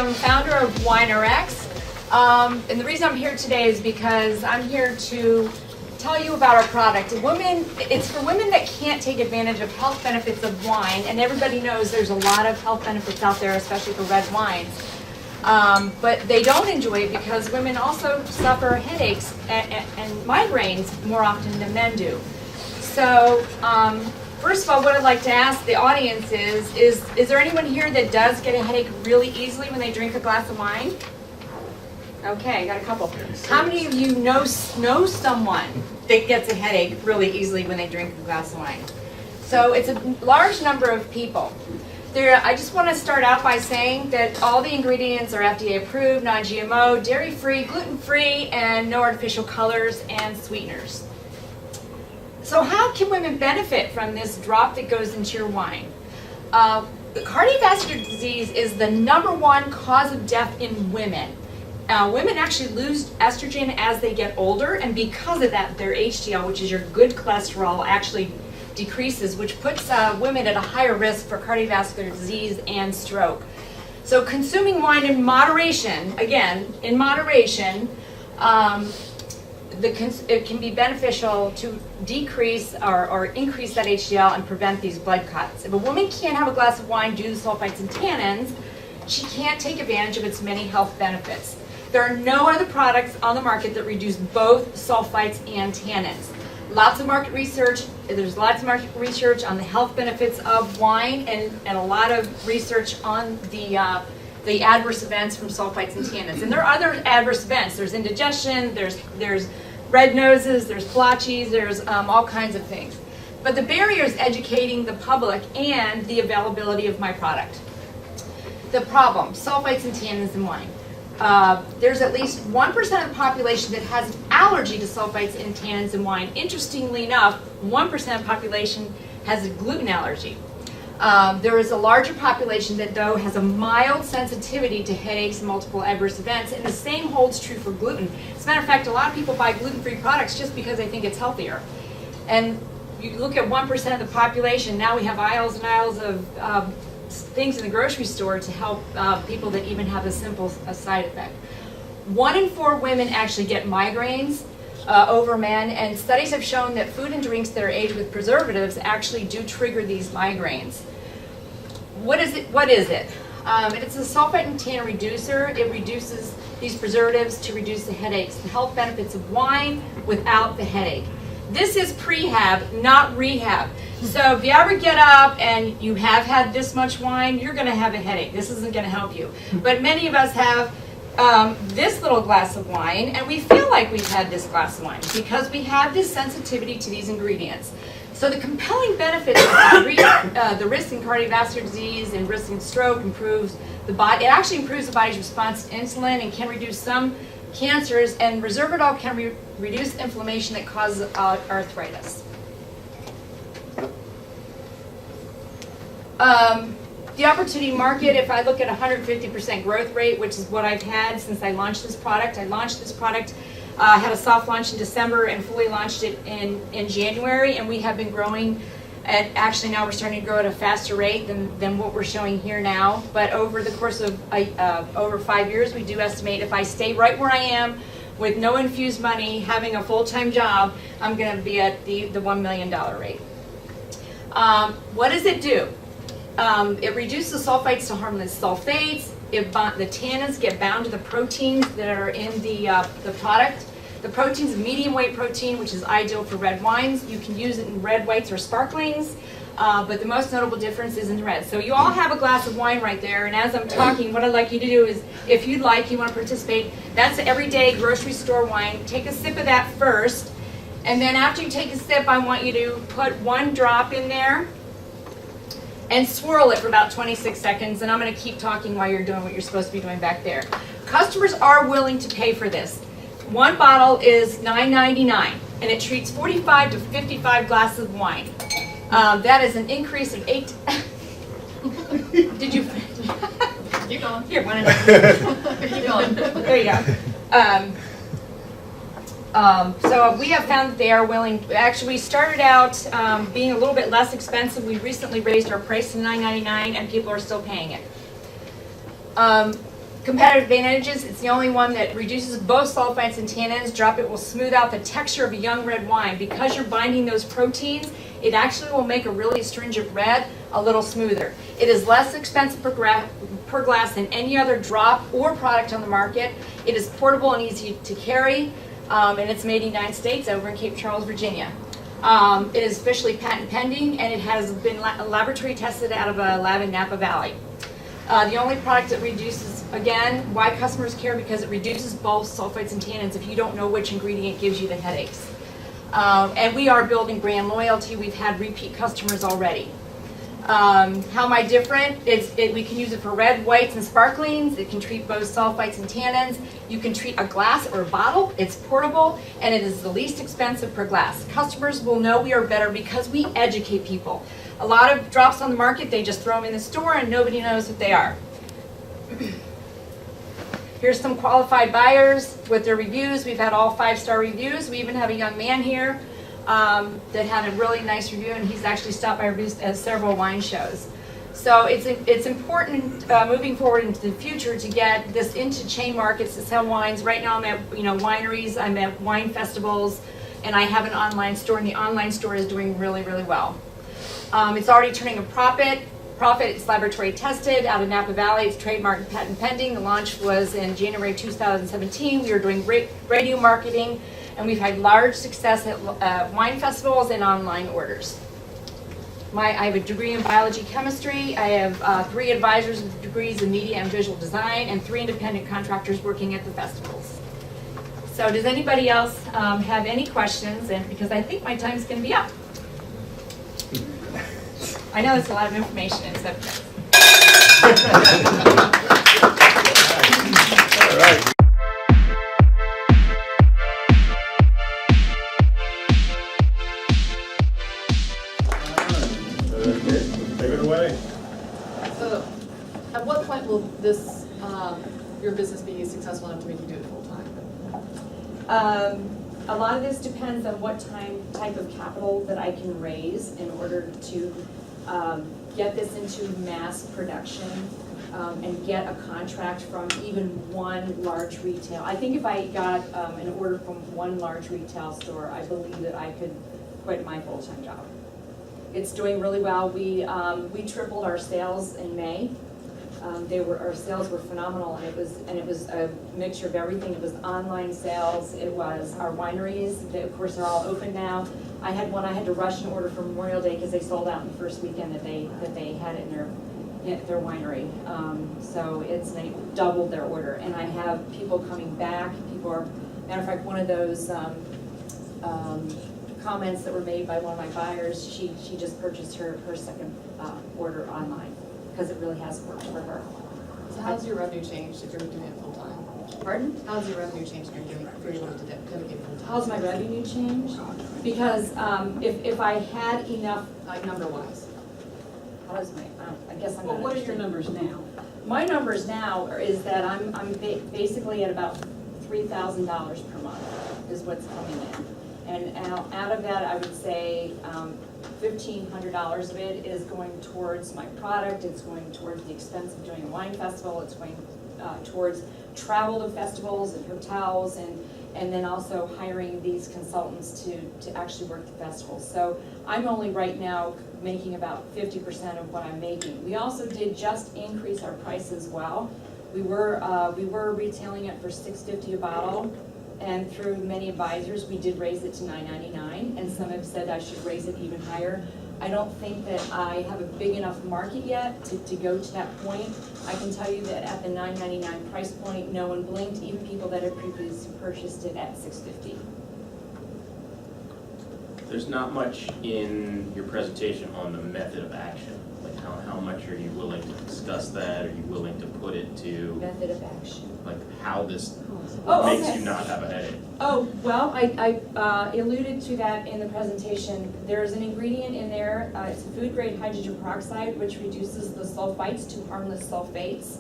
am founder of WineRx. And the reason I'm here today is because I'm here to tell you about our product. It's for women that can't take advantage of health benefits of wine, and everybody knows there's a lot of health benefits out there, especially for red wines. But they don't enjoy it because women also suffer headaches and migraines more often than men do. So, first of all, what I'd like to ask the audience is there anyone here that does get a headache really easily when they drink a glass of wine? Okay, I got a couple. How many of you know someone that gets a headache really easily when they drink a glass of wine? So it's a large number of people. I just want to start out by saying that all the ingredients are FDA approved, non-GMO, dairy-free, gluten-free, and no artificial colors and sweeteners. So how can women benefit from this drop that goes into your wine? Cardiovascular disease is the #1 cause of death in women. Women actually lose estrogen as they get older, and because of that, their HDL, which is your good cholesterol, actually decreases, which puts women at a higher risk for cardiovascular disease and stroke. So consuming wine in moderation, again, in moderation, it can be beneficial to decrease or increase that HDL and prevent these blood clots. If a woman can't have a glass of wine due to sulfites and tannins, she can't take advantage of its many health benefits. There are no other products on the market that reduce both sulfites and tannins. There's lots of market research on the health benefits of wine and a lot of research on the adverse events from sulfites and tannins. And there are other adverse events. There's indigestion, there's red noses, there's blotches, there's all kinds of things. But the barrier is educating the public and the availability of my product. The problem, sulfites and tannins in wine. There's at least 1% of the population that has an allergy to sulfites and tannins in wine. Interestingly enough, 1% of the population has a gluten allergy. There is a larger population that, though, has a mild sensitivity to headaches and multiple adverse events, and the same holds true for gluten. As a matter of fact, a lot of people buy gluten-free products just because they think it's healthier. And you look at 1% of the population, now we have aisles and aisles of things in the grocery store to help people that even have a simple side effect. 1 in 4 women actually get migraines over men, and studies have shown that food and drinks that are aged with preservatives actually do trigger these migraines. What is it? It's a sulfite and tannin reducer. It reduces these preservatives to reduce the headaches, the health benefits of wine without the headache. This is prehab, not rehab. So if you ever get up and you have had this much wine, you're going to have a headache. This isn't going to help you. But many of us have this little glass of wine, and we feel like we've had this glass of wine because we have this sensitivity to these ingredients. So the compelling benefits of the risk in cardiovascular disease and risk in stroke improves the body. It actually improves the body's response to insulin and can reduce some cancers, and resveratrol can reduce inflammation that causes arthritis. The opportunity market, if I look at 150% growth rate, which is what I've had since I launched this product. I launched this product, had a soft launch in December and fully launched it in January, and we have been growing. And actually now we're starting to grow at a faster rate than what we're showing here now. But over the course of over 5 years, we do estimate if I stay right where I am with no infused money, having a full-time job, I'm going to be at the $1 million rate. What does it do? It reduces sulfites to harmless sulfates. The tannins get bound to the proteins that are in the product. The protein is medium weight protein, which is ideal for red wines. You can use it in red, whites, or sparklings, but the most notable difference is in the red. So you all have a glass of wine right there, and as I'm talking, what I'd like you to do is, if you'd like, you want to participate, that's everyday grocery store wine. Take a sip of that first, and then after you take a sip, I want you to put 1 drop in there and swirl it for about 26 seconds, and I'm going to keep talking while you're doing what you're supposed to be doing back there. Customers are willing to pay for this. 1 bottle is $9.99, and it treats 45 to 55 glasses of wine. That is an increase of 8. Did you? Keep going. Here, one another. Keep going. There you go. So we have found that they are willing. Actually, we started out being a little bit less expensive. We recently raised our price to $9.99, and people are still paying it. Competitive advantages, it's the only one that reduces both sulfites and tannins. Drop it will smooth out the texture of a young red wine. Because you're binding those proteins, it actually will make a really astringent red a little smoother. It is less expensive per glass than any other drop or product on the market. It is portable and easy to carry, and it's made in the United States over in Cape Charles, Virginia. It is officially patent pending, and it has been laboratory tested out of a lab in Napa Valley. The only product that reduces, again, why customers care, because it reduces both sulfites and tannins if you don't know which ingredient gives you the headaches. And we are building brand loyalty. We've had repeat customers already. How am I different? We can use it for red, whites, and sparklings. It can treat both sulfites and tannins. You can treat a glass or a bottle. It's portable, and it is the least expensive per glass. Customers will know we are better because we educate people. A lot of drops on the market, they just throw them in the store and nobody knows what they are. Here's some qualified buyers with their reviews. We've had all 5-star reviews. We even have a young man here that had a really nice review, and he's actually stopped by our booth at several wine shows. So it's important moving forward into the future to get this into chain markets to sell wines. Right now I'm at wineries, I'm at wine festivals, and I have an online store, and the online store is doing really, really well. It's already turning a profit. It's laboratory tested out of Napa Valley. It's trademark and patent pending. The launch was in January 2017. We are doing radio marketing, and we've had large success at wine festivals and online orders. I have a degree in biology chemistry. I have 3 advisors with degrees in media and visual design, and 3 independent contractors working at the festivals. So does anybody else have any questions? And because I think my time's going to be up. I know it's a lot of information in 7 minutes. All right. Take it away. So, at what point will this, your business be successful enough to make you do it full time? A lot of this depends on what type of capital that I can raise in order to get this into mass production and get a contract from even one large retail. I think if I got an order from one large retail store, I believe that I could quit my full-time job. It's doing really well. We tripled our sales in May. Our sales were phenomenal, and it was a mixture of everything. It was online sales. It was our wineries. They, of course, are all open now. I had to rush an order for Memorial Day because they sold out in the first weekend that they had it in their winery. So they doubled their order, and I have people coming back. Matter of fact, one of those comments that were made by one of my buyers, she just purchased her second order online because it really has worked for her. So how's your revenue changed if you're doing it full time? Pardon? How's your revenue changed if you're able to dedicate full time? How's my revenue change? Because if I had enough, Like number wise? how does my, I guess I'm Well, not what are your understanding. numbers now? My numbers now is that I'm basically at about $3,000 per month is what's coming in. And out of that, I would say $1,500 of it is going towards my product. It's going towards the expense of doing a wine festival. It's going towards travel to festivals and hotels, and then also hiring these consultants to actually work the festivals. So I'm only right now making about 50% of what I'm making. We also did just increase our price as well. We were retailing it for $6.50 a bottle. And through many advisors, we did raise it to $9.99, and some have said I should raise it even higher. I don't think that I have a big enough market yet to go to that point. I can tell you that at the $9.99 price point, no one blinked, even people that had previously purchased it at $6.50. There's not much in your presentation on the method of action. Like how much are you willing to discuss that? Are you willing to put it to Method of action. like how this Oh, makes okay. you not have a headache? Oh, well, I alluded to that in the presentation. There's an ingredient in there, it's food-grade hydrogen peroxide, which reduces the sulfites to harmless sulfates.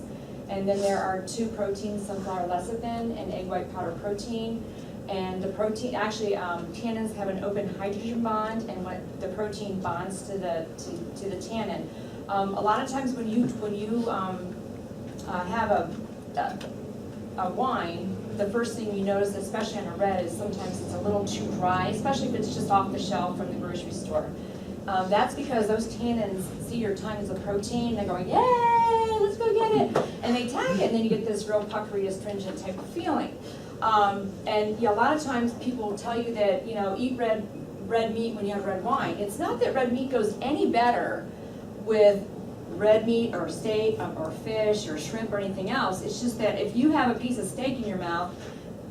And then there are 2 proteins, sunflower lecithin and egg white powder protein. And the protein, actually, tannins have an open hydrogen bond, and what the protein bonds to the tannin. A lot of times when you have a wine, the first thing you notice, especially on a red, is sometimes it's a little too dry, especially if it's just off the shelf from the grocery store. That's because those tannins see your tons of protein, they're going, yay, let's go get it. And they tag it, and then you get this real puckery, astringent type of feeling. And a lot of times people will tell you that, eat red meat when you have red wine. It's not that red meat goes any better with red meat or steak or fish or shrimp or anything else. It's just that if you have a piece of steak in your mouth,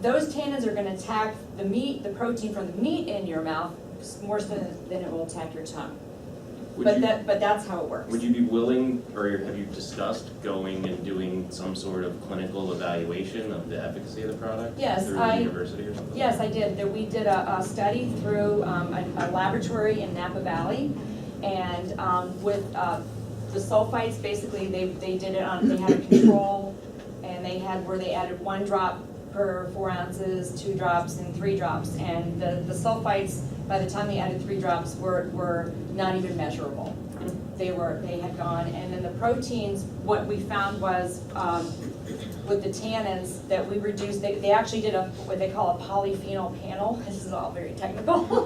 those tannins are going to attack the meat, the protein from the meat in your mouth more so than it will attack your tongue. But that's how it works. Would you be willing, or have you discussed going and doing some sort of clinical evaluation of the efficacy of the product? Yes, through the university or something? Yes, I did. We did a study through a laboratory in Napa Valley, and with the sulfites, basically they did it on, they had a control, and they had where they added 1 drop per 4 ounces, 2 drops, and 3 drops, and the sulfites, by the time they added 3 drops, were not even measurable. They had gone, and then the proteins, what we found was with the tannins that we reduced, they actually did what they call a polyphenol panel. This is all very technical.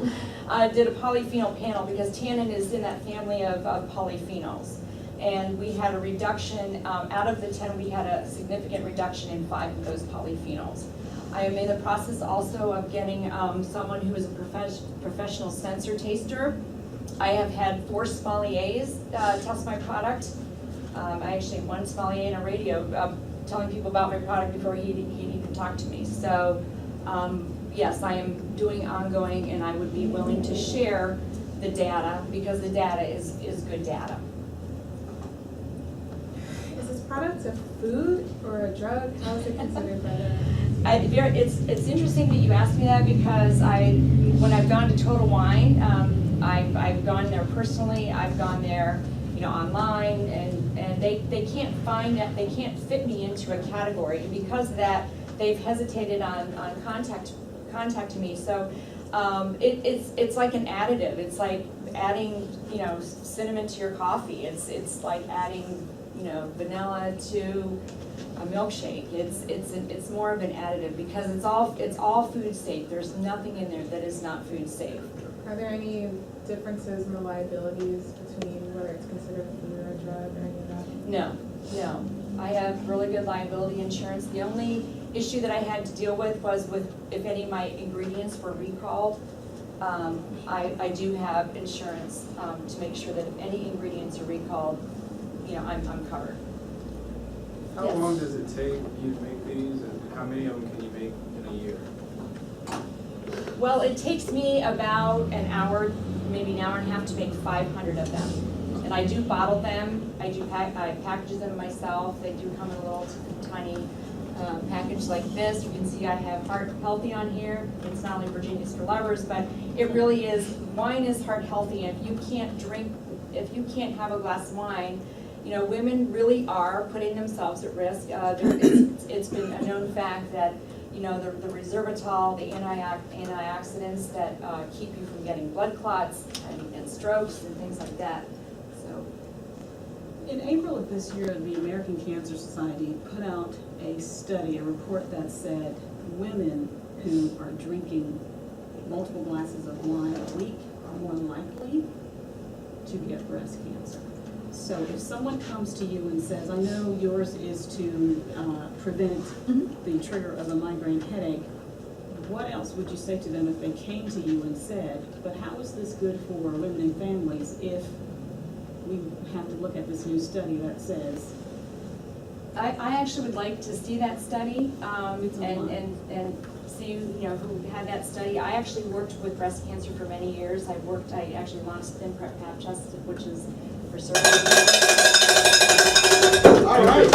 Did a polyphenol panel because tannin is in that family of polyphenols. And we had a reduction, out of the 10, we had a significant reduction in 5 of those polyphenols. I am in the process also of getting someone who is a professional sensor taster. I have had 4 sommeliers test my product. I actually had 1 sommelier on a radio telling people about my product before he'd even talk to me. So yes, I am doing ongoing, and I would be willing to share the data because the data is good data. Is this product a food or a drug? How is it considered by the? It's interesting that you asked me that because when I've gone to Total Wine, I've gone there personally. I've gone there, online, and they can't find that, they can't fit me into a category, and because of that, they've hesitated on contacting me. So it's like an additive. It's like adding cinnamon to your coffee. It's like adding vanilla to a milkshake. It's more of an additive because it's all food safe. There's nothing in there that is not food safe. Are there any differences in the liabilities between whether it's considered a food or a drug or any of that? No. I have really good liability insurance. The only issue that I had to deal with was if any of my ingredients were recalled. I do have insurance to make sure that if any ingredients are recalled, I'm covered. How Yes. long does it take you to make these, and how many of them can you make in a year? Well, it takes me about an hour, maybe an hour and a half to make 500 of them. And I do bottle them, I package them myself. They do come in a little tiny package like this. You can see I have Heart Healthy on here. It's not only Virginia's for Lovers, but it really is, wine is heart healthy. And if you can't have a glass of wine, women really are putting themselves at risk. It's been a known fact that the resveratrol, the antioxidants that keep you from getting blood clots and strokes and things like that. So, in April of this year, the American Cancer Society put out a report that said women who are drinking multiple glasses of wine a week are more likely to get breast cancer. So if someone comes to you and says, I know yours is to prevent the trigger of a migraine headache, what else would you say to them if they came to you and said, but how is this good for women and families if we have to look at this new study that says? I actually would like to see that study and see who had that study. I actually worked with breast cancer for many years. I actually launched Thin Prep Pap Test, which is for surgery. All right.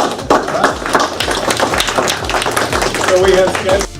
So we have scheduled